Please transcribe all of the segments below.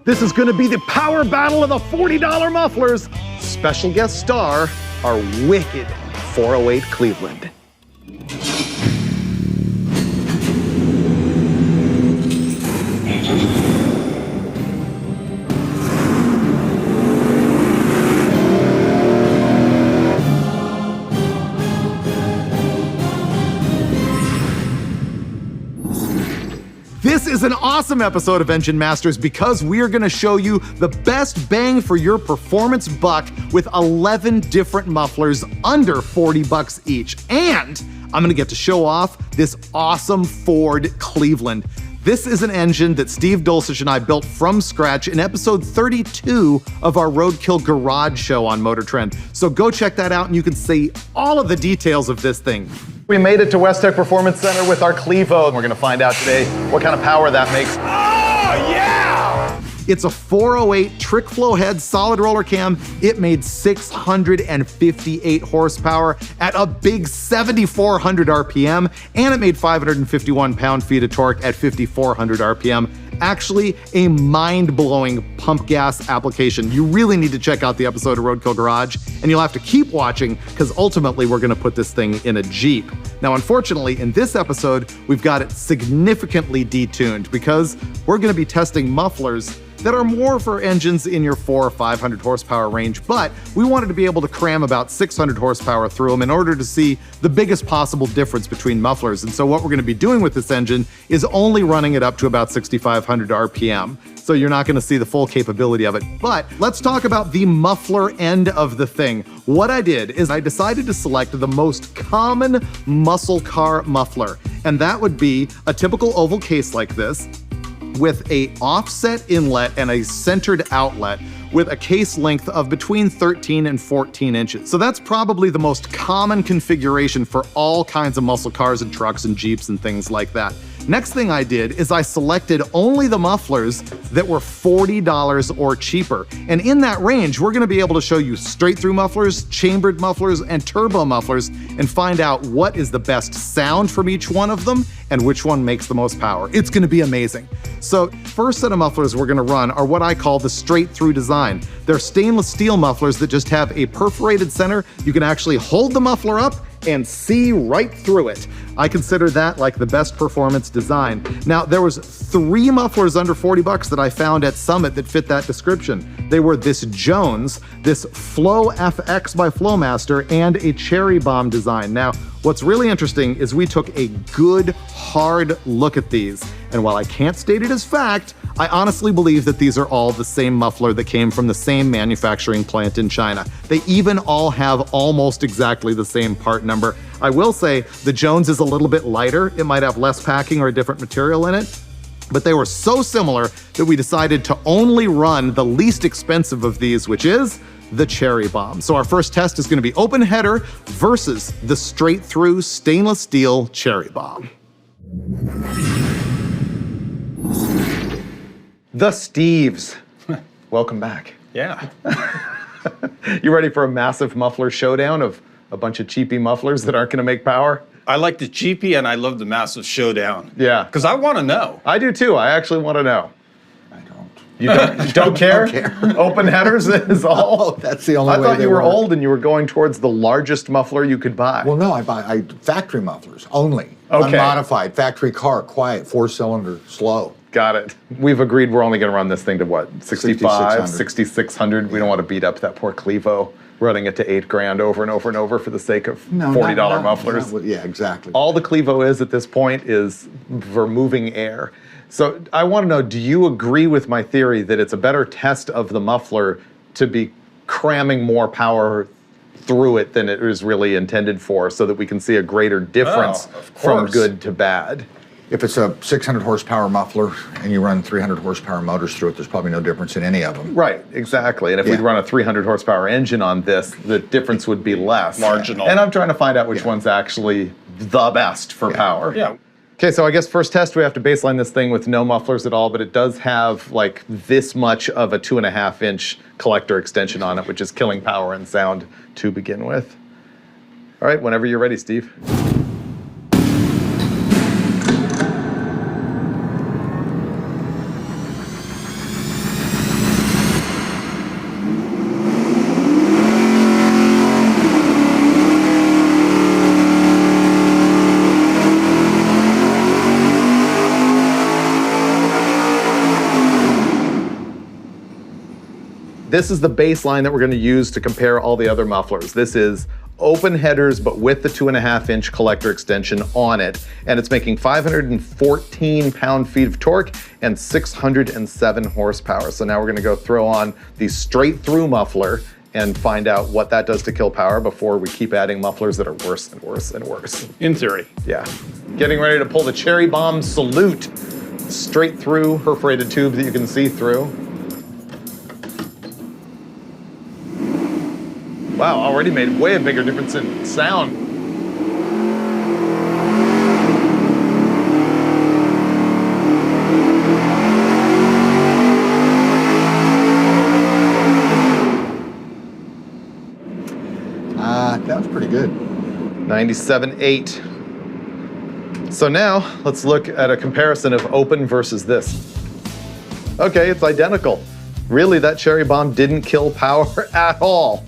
This is going to be the power battle of the $40 mufflers. Special guest star, our wicked 408 Cleveland. This is an awesome episode of Engine Masters because we are going to show you the best bang for your performance buck with 11 different mufflers under $40 each. And I'm going to get to show off this awesome Ford Cleveland. This is an engine that Steve Dulcich and I built from scratch in episode 32 of our Roadkill Garage show on Motor Trend. So go check that out and you can see all of the details of this thing. We made it to West Tech Performance Center with our Clevo, and we're gonna find out today what kind of power that makes. Oh, yeah! It's a 408 trick flow head solid roller cam. It made 658 horsepower at a big 7,400 RPM, and it made 551 pound-feet of torque at 5,400 RPM. Actually, a mind-blowing pump gas application. You really need to check out the episode of Roadkill Garage, and you'll have to keep watching because ultimately we're gonna put this thing in a Jeep. Now, unfortunately, in this episode, we've got it significantly detuned because we're gonna be testing mufflers that are more for engines in your 400 or 500 horsepower range, but we wanted to be able to cram about 600 horsepower through them in order to see the biggest possible difference between mufflers. And so what we're gonna be doing with this engine is only running it up to about 6,500 RPM. So you're not gonna see the full capability of it. But let's talk about the muffler end of the thing. What I did is I decided to select the most common muscle car muffler, and that would be a typical oval case like this, with a offset inlet and a centered outlet with a case length of between 13 and 14 inches. So that's probably the most common configuration for all kinds of muscle cars and trucks and Jeeps and things like that. Next thing I did is I selected only the mufflers that were $40 or cheaper. And in that range, we're gonna be able to show you straight through mufflers, chambered mufflers, and turbo mufflers, and find out what is the best sound from each one of them and which one makes the most power. It's gonna be amazing. So first set of mufflers we're gonna run are what I call the straight through design. They're stainless steel mufflers that just have a perforated center. You can actually hold the muffler up and see right through it. I consider that like the best performance design. Now, there was 3 mufflers under $40 that I found at Summit that fit that description. They were this Jones, this Flow FX by Flowmaster, and a Cherry Bomb design. Now, what's really interesting is we took a good, hard look at these. And while I can't state it as fact, I honestly believe that these are all the same muffler that came from the same manufacturing plant in China. They even all have almost exactly the same part number. I will say the Jones is a little bit lighter. It might have less packing or a different material in it, but they were so similar that we decided to only run the least expensive of these, which is the Cherry Bomb. So our first test is gonna be open header versus the straight through stainless steel Cherry Bomb. The Steves. Welcome back. Yeah. You ready for a massive muffler showdown of a bunch of cheapy mufflers that aren't gonna make power? I like the cheapy and I love the massive showdown. Yeah. Because I want to know. I do too. I actually want to know. I don't. You don't care? Don't care. Open headers is all? Oh, that's the only way I thought they you were work. old and you were going towards the largest muffler you could buy. Well, no, I buy factory mufflers only. Okay. Unmodified, factory car, quiet, 4-cylinder, slow. Got it. We've agreed we're only gonna run this thing to what, 65, 6,600. 6,600? We don't want to beat up that poor Clevo, running it to 8 grand over and over and over for the sake of $40 mufflers. Yeah, exactly. All the Clevo is at this point is vermoving air. So I want to know, do you agree with my theory that it's a better test of the muffler to be cramming more power through it than it was really intended for, so that we can see a greater difference from good to bad? If it's a 600 horsepower muffler and you run 300 horsepower motors through it, there's probably no difference in any of them. Right, exactly. And if we'd run a 300 horsepower engine on this, the difference would be less. Marginal. And I'm trying to find out which one's actually the best for power. Yeah. Okay, so I guess first test, we have to baseline this thing with no mufflers at all, but it does have like this much of a 2.5-inch collector extension on it, which is killing power and sound to begin with. All right, whenever you're ready, Steve. This is the baseline that we're going to use to compare all the other mufflers. This is open headers, but with the 2.5-inch collector extension on it. And it's making 514 pound-feet of torque and 607 horsepower. So now we're gonna go throw on the straight-through muffler and find out what that does to kill power before we keep adding mufflers that are worse and worse and worse. In theory. Yeah. Getting ready to pull the Cherry Bomb Salute straight through perforated tube that you can see through. Wow, already made way a bigger difference in sound. That was pretty good. 97.8. So now let's look at a comparison of open versus this. Okay, it's identical. Really, that Cherry Bomb didn't kill power at all.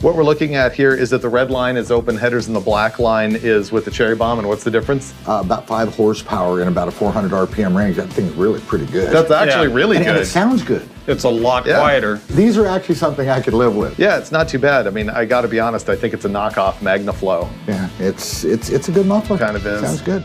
What we're looking at here is that the red line is open headers and the black line is with the Cherry Bomb. And what's the difference? About 5 horsepower and about a 400 RPM range. That thing's really pretty good. That's actually really and good. it sounds good. It's a lot quieter. These are actually something I could live with. Yeah, it's not too bad. I mean, I gotta be honest, I think it's a knockoff MagnaFlow. Yeah, it's a good muffler. Kind of is. Sounds good.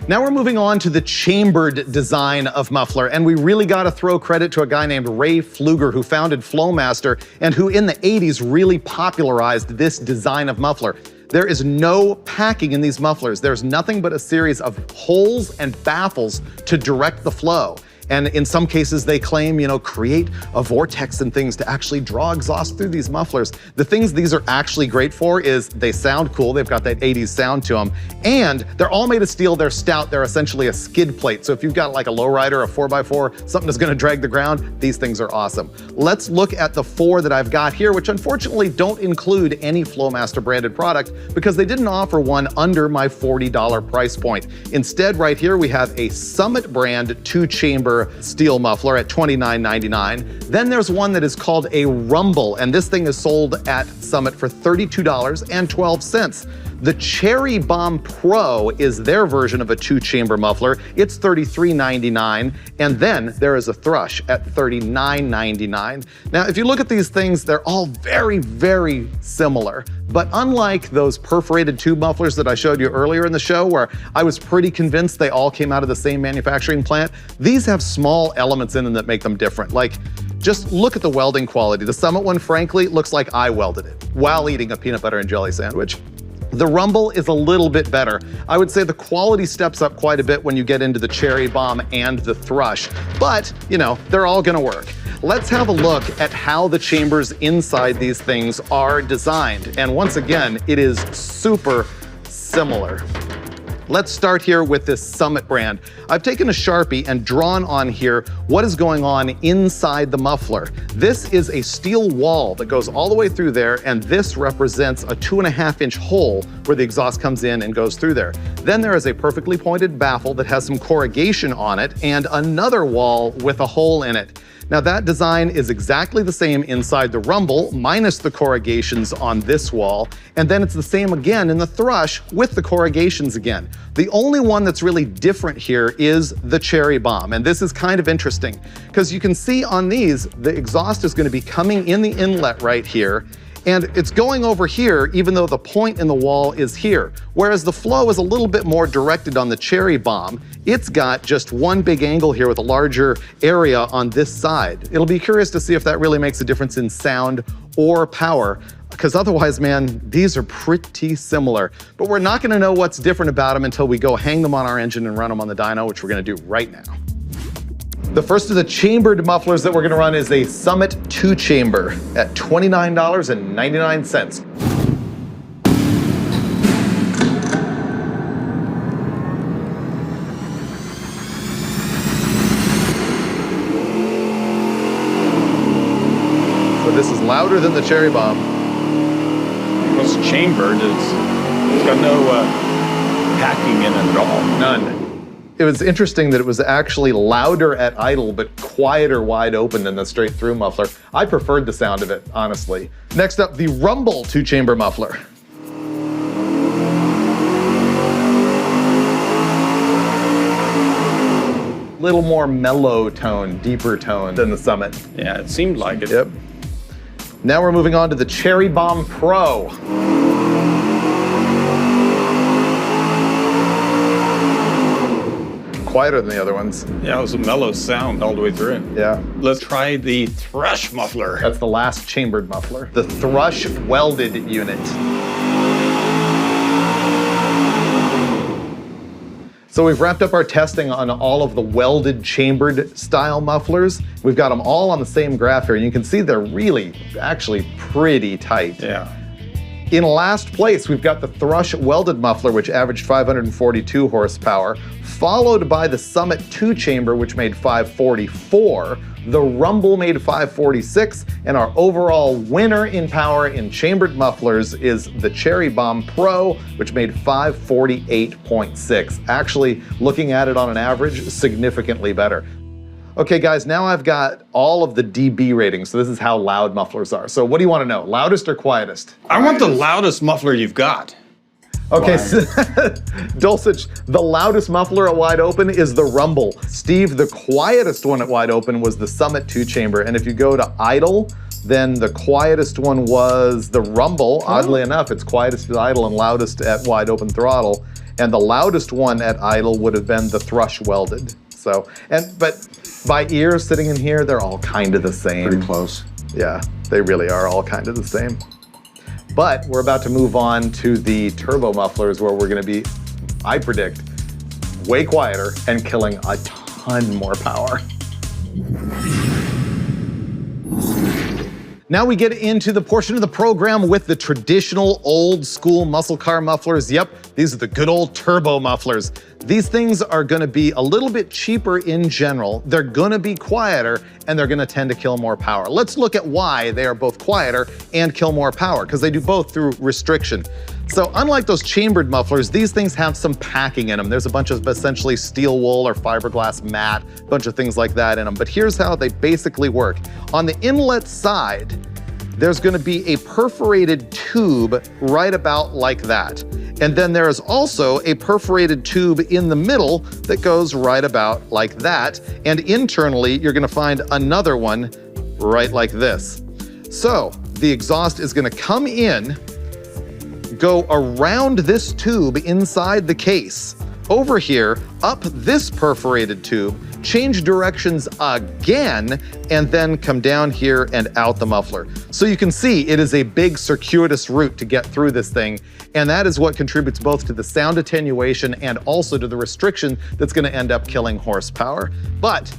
Now we're moving on to the chambered design of muffler, and we really gotta throw credit to a guy named Ray Pfluger who founded Flowmaster and who in the 80s really popularized this design of muffler. There is no packing in these mufflers. There's nothing but a series of holes and baffles to direct the flow. And in some cases they claim, create a vortex and things to actually draw exhaust through these mufflers. The things these are actually great for is they sound cool. They've got that 80s sound to them. And they're all made of steel. They're stout. They're essentially a skid plate. So if you've got like a lowrider, a 4x4, something that's gonna drag the ground, these things are awesome. Let's look at the 4 that I've got here, which unfortunately don't include any Flowmaster branded product because they didn't offer one under my $40 price point. Instead, right here, we have a Summit brand 2-chamber steel muffler at $29.99. Then there's one that is called a Rumble, and this thing is sold at Summit for $32.12. The Cherry Bomb Pro is their version of a 2-chamber muffler. It's $33.99. And then there is a Thrush at $39.99. Now, if you look at these things, they're all very, very similar. But unlike those perforated tube mufflers that I showed you earlier in the show, where I was pretty convinced they all came out of the same manufacturing plant, these have small elements in them that make them different. Like, just look at the welding quality. The Summit one, frankly, looks like I welded it while eating a peanut butter and jelly sandwich. The Rumble is a little bit better. I would say the quality steps up quite a bit when you get into the Cherry Bomb and the Thrush, but they're all gonna work. Let's have a look at how the chambers inside these things are designed. And once again, it is super similar. Let's start here with this Summit brand. I've taken a Sharpie and drawn on here what is going on inside the muffler. This is a steel wall that goes all the way through there, and this represents a 2.5-inch hole where the exhaust comes in and goes through there. Then there is a perfectly pointed baffle that has some corrugation on it and another wall with a hole in it. Now that design is exactly the same inside the Rumble, minus the corrugations on this wall, and then it's the same again in the Thrush with the corrugations again. The only one that's really different here is the Cherry Bomb, and this is kind of interesting, because you can see on these, the exhaust is going to be coming in the inlet right here, and it's going over here even though the point in the wall is here. Whereas the flow is a little bit more directed on the Cherry Bomb. It's got just one big angle here with a larger area on this side. It'll be curious to see if that really makes a difference in sound or power, because otherwise, man, these are pretty similar. But we're not gonna know what's different about them until we go hang them on our engine and run them on the dyno, which we're gonna do right now. The first of the chambered mufflers that we're gonna run is a Summit 2-chamber at $29.99. So this is louder than the Cherry Bomb. It's chambered. It's got no packing in it at all. None. It was interesting that it was actually louder at idle, but quieter wide open than the straight through muffler. I preferred the sound of it, honestly. Next up, the Rumble 2-chamber muffler. little more mellow tone, deeper tone than the Summit. Yeah, it seemed like it. Yep. Now we're moving on to the Cherry Bomb Pro. Quieter than the other ones. Yeah, it was a mellow sound all the way through. Yeah. Let's try the Thrush muffler. That's the last chambered muffler. The Thrush welded unit. So we've wrapped up our testing on all of the welded chambered style mufflers. We've got them all on the same graph here. You can see they're really, actually pretty tight. Yeah. In last place, we've got the Thrush welded muffler, which averaged 542 horsepower, followed by the Summit 2-chamber, which made 544. The Rumble made 546, and our overall winner in power in chambered mufflers is the Cherry Bomb Pro, which made 548.6. Actually, looking at it on an average, significantly better. Okay guys, now I've got all of the dB ratings, so this is how loud mufflers are. So what do you want to know, loudest or quietest? I want the loudest muffler you've got. Okay, so, Dulcich, the loudest muffler at wide open is the Rumble. Steve, the quietest one at wide open was the Summit 2-chamber, and if you go to idle, then the quietest one was the Rumble. Oddly enough, it's quietest at idle and loudest at wide open throttle, and the loudest one at idle would have been the Thrush welded. So, but by ear, sitting in here, they're all kind of the same. Pretty close. Yeah, they really are all kind of the same. But we're about to move on to the turbo mufflers where we're gonna be, I predict, way quieter and killing a ton more power. Now we get into the portion of the program with the traditional old school muscle car mufflers. Yep, these are the good old turbo mufflers. These things are gonna be a little bit cheaper in general. They're gonna be quieter and they're gonna tend to kill more power. Let's look at why they are both quieter and kill more power, because they do both through restriction. So unlike those chambered mufflers, these things have some packing in them. There's a bunch of essentially steel wool or fiberglass mat, a bunch of things like that in them. But here's how they basically work. On the inlet side, there's gonna be a perforated tube right about like that. And then there is also a perforated tube in the middle that goes right about like that. And internally, you're gonna find another one right like this. So the exhaust is gonna come in, go around this tube inside the case, over here, up this perforated tube, change directions again, and then come down here and out the muffler. So you can see it is a big circuitous route to get through this thing, and that is what contributes both to the sound attenuation and also to the restriction that's gonna end up killing horsepower. But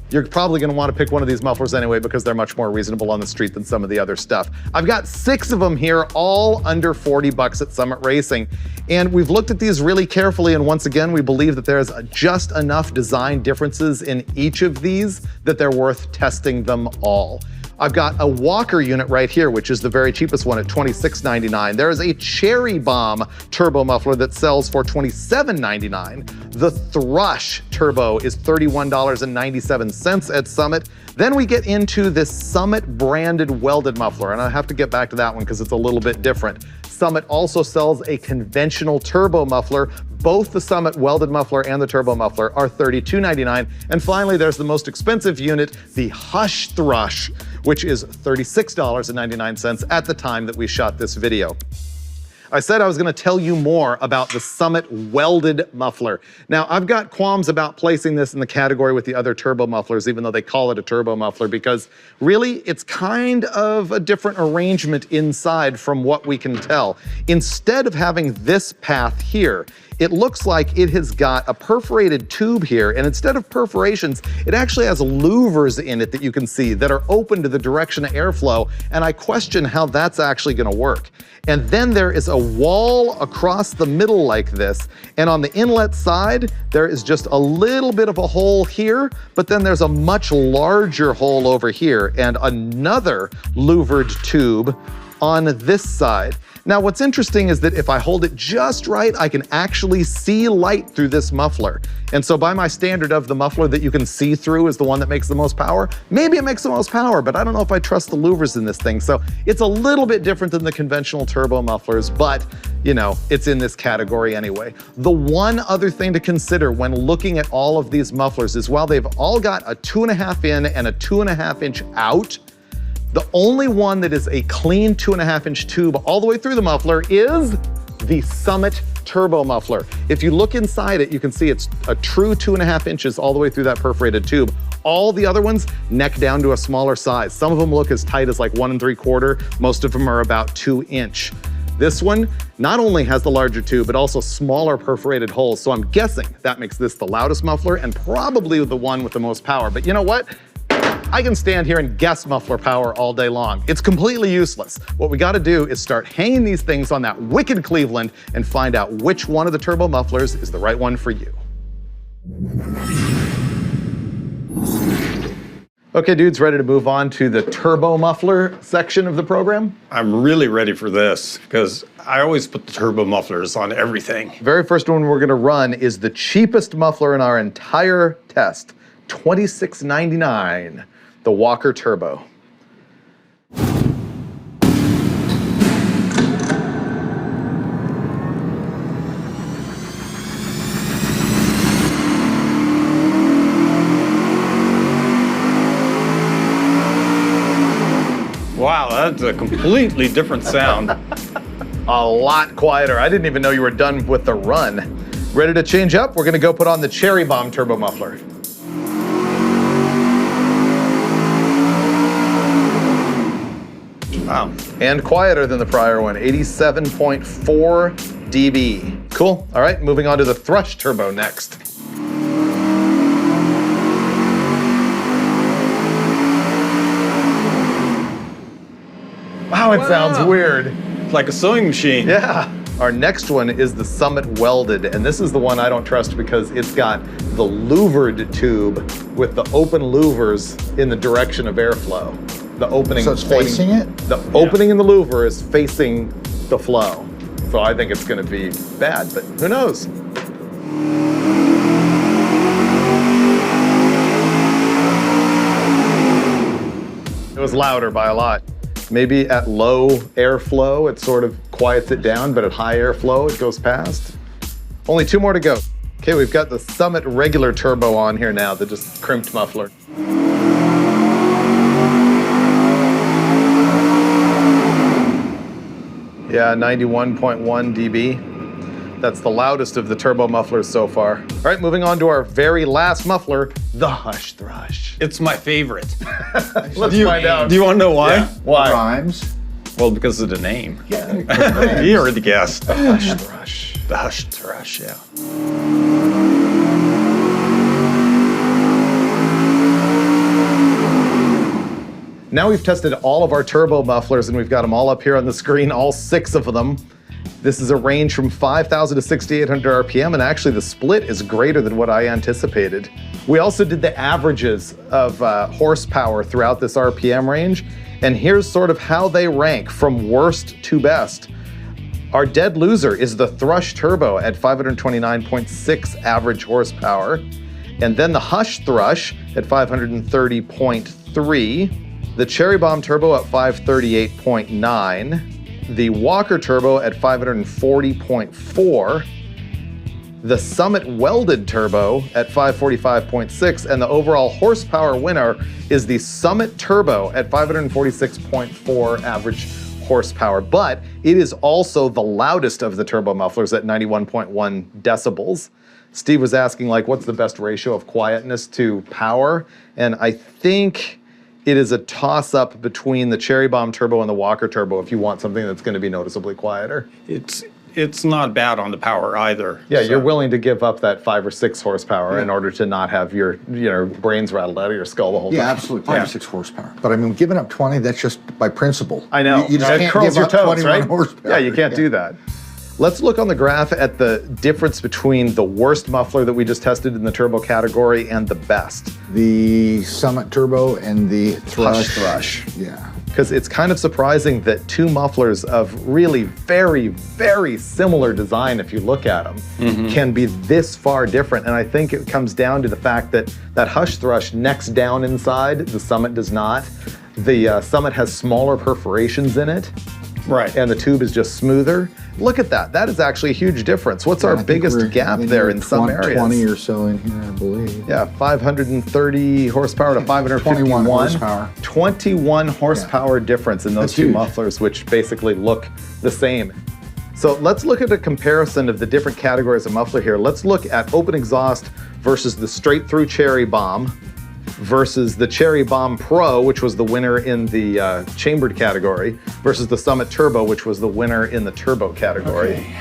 you're probably gonna wanna pick one of these mufflers anyway because they're much more reasonable on the street than some of the other stuff. I've got 6 of them here, all under 40 bucks at Summit Racing. And we've looked at these really carefully, and once again, we believe that there's just enough design differences in each of these that they're worth testing them all. I've got a Walker unit right here, which is the very cheapest one at $26.99. There is a Cherry Bomb turbo muffler that sells for $27.99. The Thrush turbo is $31.97 at Summit. Then we get into this Summit branded welded muffler, and I have to get back to that one because it's a little bit different. Summit also sells a conventional turbo muffler. Both the Summit welded muffler and the turbo muffler are $32.99. And finally, there's the most expensive unit, the Hush Thrush, which is $36.99 at the time that we shot this video. I said I was gonna tell you more about the Summit welded muffler. Now, I've got qualms about placing this in the category with the other turbo mufflers, even though they call it a turbo muffler, because really, it's kind of a different arrangement inside from what we can tell. Instead of having this path here, it looks like it has got a perforated tube here, and instead of perforations, it actually has louvers in it that you can see that are open to the direction of airflow, and I question how that's actually gonna work. And then there is a wall across the middle like this, and on the inlet side, there is just a little bit of a hole here, but then there's a much larger hole over here, and another louvered tube on this side. Now, what's interesting is that if I hold it just right, I can actually see light through this muffler. And so by my standard of the muffler that you can see through is the one that makes the most power, maybe it makes the most power, but I don't know if I trust the louvers in this thing. So it's a little bit different than the conventional turbo mufflers, but you know, it's in this category anyway. The one other thing to consider when looking at all of these mufflers is while they've all got a 2.5 in and a 2.5 inch out, the only one that is a clean 2.5 inch tube all the way through the muffler is the Summit Turbo Muffler. If you look inside it, you can see it's a true 2.5 inches all the way through that perforated tube. All the other ones neck down to a smaller size. Some of them look as tight as like 1 3/4. Most of them are about 2 inch. This one not only has the larger tube, but also smaller perforated holes. So I'm guessing that makes this the loudest muffler and probably the one with the most power. But you know what? I can stand here and guess muffler power all day long. It's completely useless. What we gotta do is start hanging these things on that wicked Cleveland and find out which one of the turbo mufflers is the right one for you. Okay, dudes, ready to move on to the turbo muffler section of the program? I'm really ready for this because I always put the turbo mufflers on everything. Very first one we're gonna run is the cheapest muffler in our entire test, $26.99, the Walker Turbo. Wow, that's a completely different sound. A lot quieter. I didn't even know you were done with the run. Ready to change up? We're gonna go put on the Cherry Bomb Turbo Muffler. Wow. And quieter than the prior one, 87.4 dB. Cool, all right, moving on to the Thrush Turbo next. Wow, it sounds weird. It's like a sewing machine. Yeah. Our next one is the Summit Welded, and this is the one I don't trust because it's got the louvered tube with the open louvers in the direction of airflow. The opening. So it's facing it? The opening in the louver is facing the flow. So I think it's gonna be bad, but who knows? It was louder by a lot. Maybe at low airflow, it sort of quiets it down, but at high airflow, it goes past. Only 2 more to go. Okay, we've got the Summit regular turbo on here now, the just crimped muffler. Yeah, 91.1 dB. That's the loudest of the turbo mufflers so far. All right, moving on to our very last muffler, the Hush Thrush. It's my favorite. Let's find out. Do you want to know why? Yeah. Why? Rhymes. Well, because of the name. Yeah. You already guessed. The Hush Thrush. The Hush Thrush, yeah. Now we've tested all of our turbo mufflers and we've got them all up here on the screen, all 6 of them. This is a range from 5,000 to 6,800 RPM, and actually the split is greater than what I anticipated. We also did the averages of horsepower throughout this RPM range, and here's sort of how they rank from worst to best. Our dead loser is the Thrush Turbo at 529.6 average horsepower, and then the Hush Thrush at 530.3, the Cherry Bomb Turbo at 538.9, the Walker Turbo at 540.4, the Summit Welded Turbo at 545.6, and the overall horsepower winner is the Summit Turbo at 546.4 average horsepower. But it is also the loudest of the turbo mufflers at 91.1 decibels. Steve was asking, like, what's the best ratio of quietness to power? And I think it is a toss-up between the Cherry Bomb Turbo and the Walker Turbo if you want something that's going to be noticeably quieter. It's not bad on the power either. Yeah, so. you're willing to give up that 5 or 6 horsepower in order to not have your brains rattled out of your skull the whole time. Yeah, absolutely, 5 or 6 horsepower. But I mean, giving up 20, that's just by principle. I know. You just It can't curls give your up toes, 21 right? horsepower. Yeah, you can't do that. Let's look on the graph at the difference between the worst muffler that we just tested in the turbo category and the best. The Summit Turbo and the Thrush. Hush Thrush. Yeah. because it's kind of surprising that two mufflers of really very, very similar design, if you look at them, can be this far different. And I think it comes down to the fact that that Hush Thrush necks down inside, the Summit does not. The Summit has smaller perforations in it. Right. And the tube is just smoother. Look at that. That is actually a huge difference. What's our biggest gap there in some areas? 20 or so in here, I believe. Yeah, 530 horsepower to 551. 21 horsepower. 21 horsepower difference in those That's two huge. mufflers, which basically look the same. So let's look at a comparison of the different categories of muffler here. Let's look at open exhaust versus the straight through Cherry Bomb versus the Cherry Bomb Pro, which was the winner in the chambered category, versus the Summit Turbo, which was the winner in the turbo category. Okay.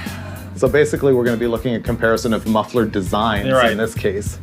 So basically, we're going to be looking at comparison of muffler designs in this case.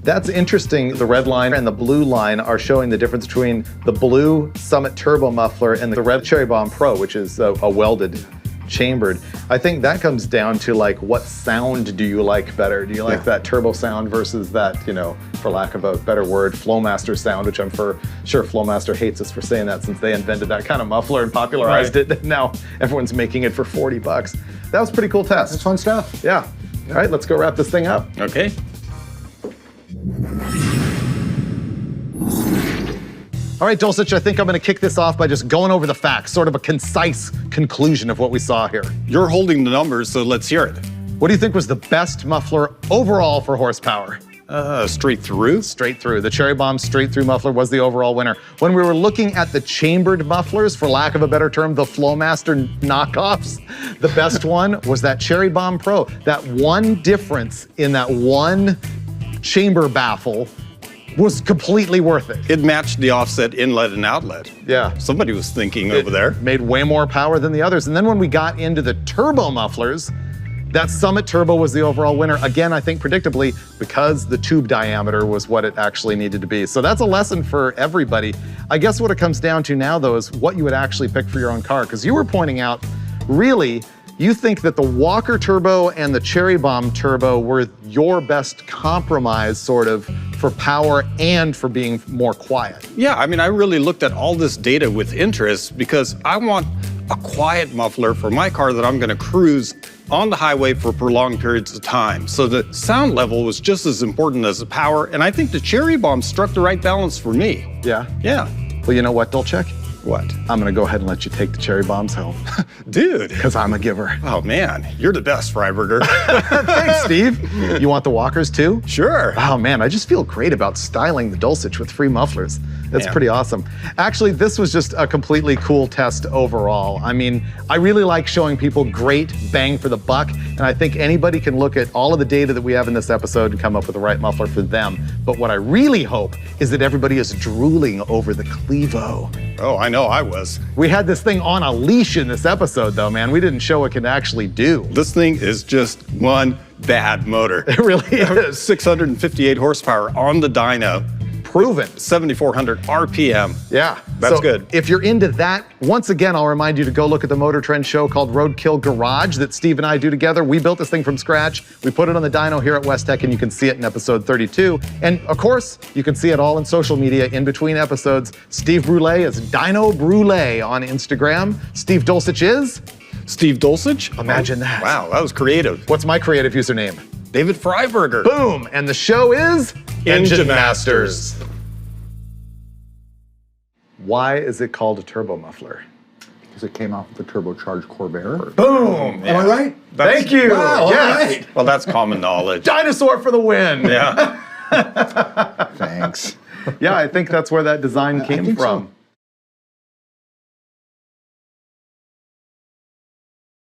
That's interesting. The red line and the blue line are showing the difference between the blue Summit Turbo muffler and the red Cherry Bomb Pro, which is a welded chambered. I think that comes down to like, what sound do you like better? Do you like that turbo sound versus that, you know, for lack of a better word, Flowmaster sound, which I'm sure Flowmaster hates us for saying that since they invented that kind of muffler and popularized it. And now everyone's making it for $40. That was a pretty cool test. That's fun stuff. Yeah. All right, let's go wrap this thing up. Okay. All right, Dulcich, I think I'm gonna kick this off by just going over the facts, sort of a concise conclusion of what we saw here. You're holding the numbers, so let's hear it. What do you think was the best muffler overall for horsepower? Straight through? Straight through. The Cherry Bomb straight through muffler was the overall winner. When we were looking at the chambered mufflers, for lack of a better term, the Flowmaster knockoffs, the best one was that Cherry Bomb Pro. That one difference in that one chamber baffle was completely worth it. It matched the offset inlet and outlet. Yeah. Somebody was thinking over there. Made way more power than the others. And then when we got into the turbo mufflers, that Summit Turbo was the overall winner. Again, I think predictably, because the tube diameter was what it actually needed to be. So that's a lesson for everybody. I guess what it comes down to now, though, is what you would actually pick for your own car. Because you were pointing out, really, you think that the Walker Turbo and the Cherry Bomb Turbo were your best compromise, sort of, for power and for being more quiet. Yeah, I mean, I really looked at all this data with interest because I want a quiet muffler for my car that I'm gonna cruise on the highway for prolonged periods of time. So the sound level was just as important as the power, and I think the Cherry Bomb struck the right balance for me. Yeah? Yeah. Well, you know what, Dulcich? What? I'm gonna go ahead and let you take the Cherry Bombs home. Dude. Because I'm a giver. Oh man, you're the best, Freiberger. Thanks, Steve. You want the Walkers too? Sure. Oh man, I just feel great about styling the Dulcich with free mufflers. That's pretty awesome. Actually, this was just a completely cool test overall. I mean, I really like showing people great bang for the buck, and I think anybody can look at all of the data that we have in this episode and come up with the right muffler for them. But what I really hope is that everybody is drooling over the Clevo. Oh, I know I was. We had this thing on a leash in this episode though, man. We didn't show what it can actually do. This thing is just one bad motor. It really is. 658 horsepower on the dyno. Proven. 7,400 RPM. Yeah. That's so good. If you're into that, once again, I'll remind you to go look at the Motor Trend show called Roadkill Garage that Steve and I do together. We built this thing from scratch. We put it on the dyno here at West Tech, and you can see it in episode 32. And of course, you can see it all in social media in between episodes. Steve Brule is Dyno Brule on Instagram. Steve Dulcich is? Steve Dulcich? Imagine that. Wow, that was creative. What's my creative username? David Freiberger. Boom! And the show is Engine Masters. Why is it called a turbo muffler? Because it came off with the turbocharged Corvair. Boom! Am I right? Thank you! Wow, all Yes. right. Well, that's common knowledge. Dinosaur for the win! Yeah. Thanks. Yeah, I think that's where that design came think so. from.